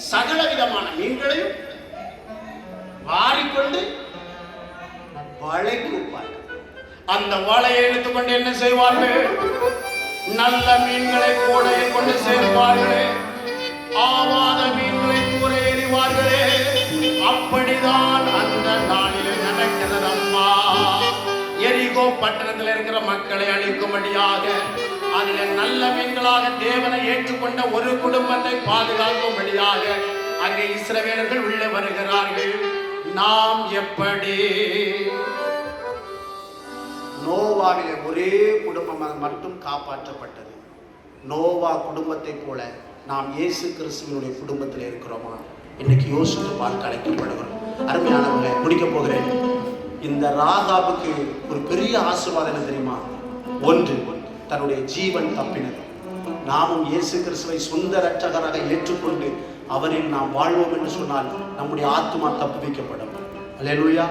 சகல விதமான மீன்களையும் வாரிக்கொண்டு வலைக்கு வைப்பார்கள். அந்த வலையை எடுத்துக்கொண்டு என்ன செய்வார்கள்? நல்ல மீன்களை கூடையில் கொண்டு சேர்ப்பார்களே, ஆவாத மீன்களை கூரை எறிவார்களே. அப்படிதான் அந்த நாளில் நடக்கிறது அம்மா. எரிகோ பட்டணத்தில் இருக்கிற மக்களை அழிக்கும்படியாக, அதில் நல்ல மீன்களாக தேவனை ஏற்றுக்கொண்ட ஒரு குடும்பத்தை பாதுகாக்கும்படியாக அங்கே இஸ்ரவேலர்கள் உள்ளே வருகிறார்கள். நாம் எப்படி? நோவாவிலே ஒரே குடும்பம் மட்டும் காப்பாற்றப்பட்டது. நோவா குடும்பத்தை போல நாம் இயேசு கிறிஸ்துவினுடைய குடும்பத்தில் இருக்கிறோமா? இன்னைக்கு யோசித்து பார்க்க அழைக்கப்படுகிறோம். அருமையானவங்க, முடிக்க போகிறேன். இந்த ராகாபுக்கு ஒரு பெரிய ஆசீர்வாதம் என்ன தெரியுமா? ஒன்று, தன்னுடைய ஜீவன் தப்பினது. நாமும் இயேசு கிறிஸ்துவை சொந்த இரட்சகராக ஏற்றுக்கொண்டு அவரில் நாம் வாழ்வோம் என்று சொன்னால் நம்முடைய ஆத்துமா தப்புவிக்கப்படும். அல்லேலூயா.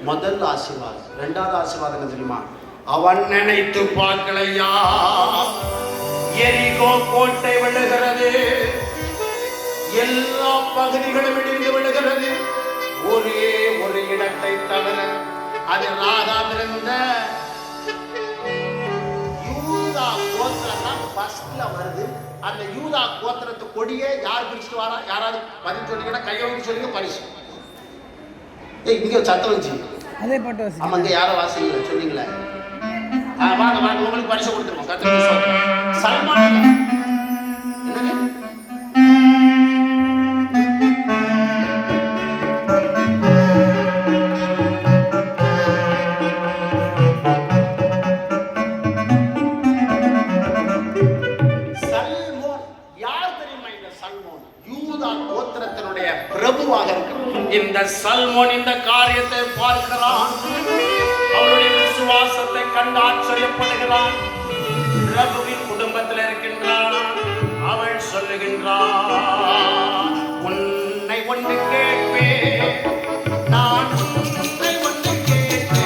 முதல் ஆசீர்வாதம். இரண்டாவது ஆசீர்வாதம் என்ன தெரியுமா? அவன் நினைத்து பார்க்கலையா, எரிகோ கோட்டை விழுகிறது, எல்லா பகுதிகளும் இடிந்து விழுகிறது. ஒரே ஒரு இடத்தை தவிர, அது ராகாப் இருந்த யூதா கோத்திரம் தான் ஃபர்ஸ்ட்ல வருது. அந்த யூதா கோத்திரத்து கொடியை யார் பிடிச்சிட்டு வரா? யாராவது பதில் சொன்னீங்கன்னா கையொழுந்து சொல்லுங்க, பரிசு. இங்க சத்தம் வச்சு அதே பாட்டு வாசி. ஆமாங்க, யாரோ வாசிங்களா சொன்னீங்களே? வாங்க வாங்க, உங்களுக்கு பரிசு கொடுத்துருவோம். கர்த்தருக்கு சல்மான் பிரபுவாக இருக்கிறான். இந்த சல்மோன் இந்த காரியத்தை பார்க்கிறான். அவருடைய விசுவாசத்தை கண்டு ஆச்சரியப்படுகிறான். பிரபுவின் குடும்பத்தில் இருக்கின்றான். அவள் சொல்லுகின்றான், உன்னை ஒன்று கேட்பேன், நான் உன்னை ஒன்று கேட்பேன்.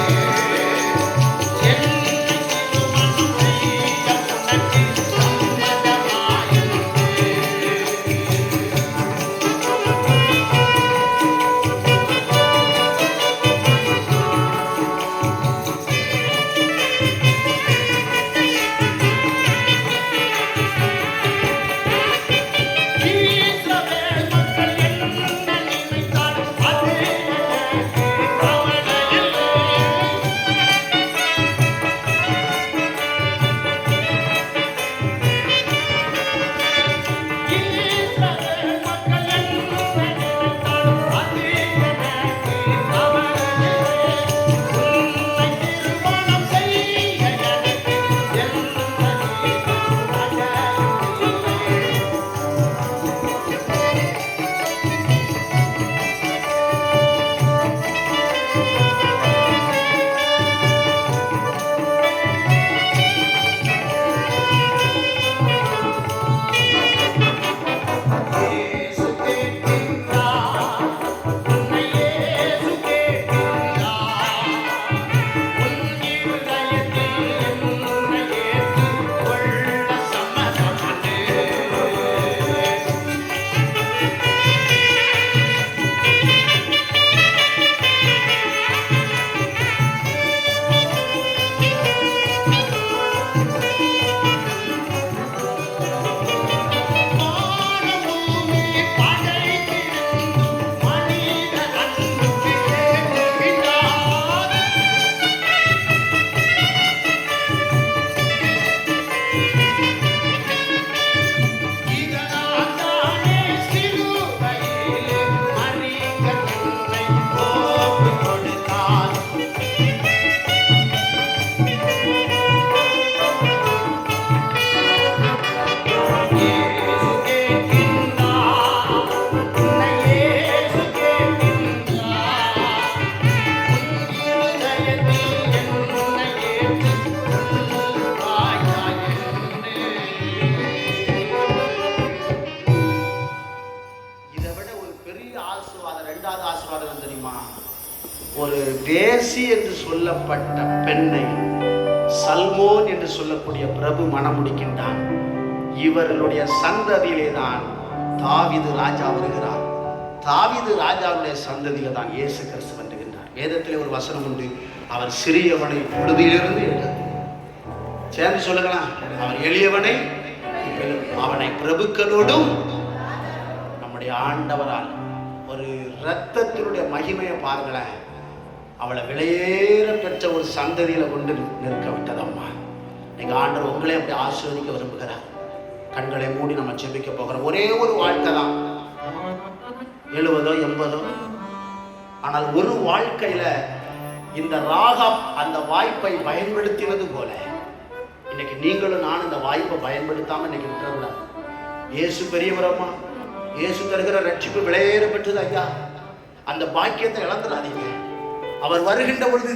ஒரு வேசி என்று சொல்லப்பட்ட பெண்ணை சல்மோன் என்று சொல்லக்கூடிய பிரபு மணமுடிக்கின்றான். இவர்களுடைய சந்ததியிலே தான் தாவீது ராஜா வருகிறார். தாவீது ராஜாவுடைய சந்ததியில தான் இயேசு கிறிஸ்து வருகின்றார். வேதத்திலே ஒரு வசனம் உண்டு, அவர் சிறியவனை புழுதியிலிருந்து எழுந்தார். சேர்ந்து சொல்லுங்களா, அவர் எளியவனை அவனை பிரபுக்களோடும் நம்முடைய ஆண்டவரால். ஒரு இரத்தத்தினுடைய மகிமையை பாருங்களேன், அவளை விலையேற பெற்ற ஒரு சந்ததியில கொண்டு நிற்க விட்டதம்மா. நீங்க ஆண்டவர் உங்களே அப்படி ஆசீர்வதிக்க விரும்புகிறார். கண்களை மூடி நம்ம ஜெபிக்க போகிறோம். ஒரே ஒரு வாழ்க்கை தான், 70 80. ஆனால் ஒரு வாழ்க்கையில இந்த ராகாப் அந்த வாய்ப்பை பயன்படுத்தினது போல இன்னைக்கு நீங்களும் நானும் இந்த வாய்ப்பை பயன்படுத்தாம இன்னைக்கு விட்டுறக்கூடாது. இயேசு பெரியவரம்மா, இயேசு தருகிற ரட்சிப்பு விலையேற பெற்றது ஐயா. அந்த பாக்கியத்தை இழந்துடாதீங்க. அவர் வருகின்ற பொழுது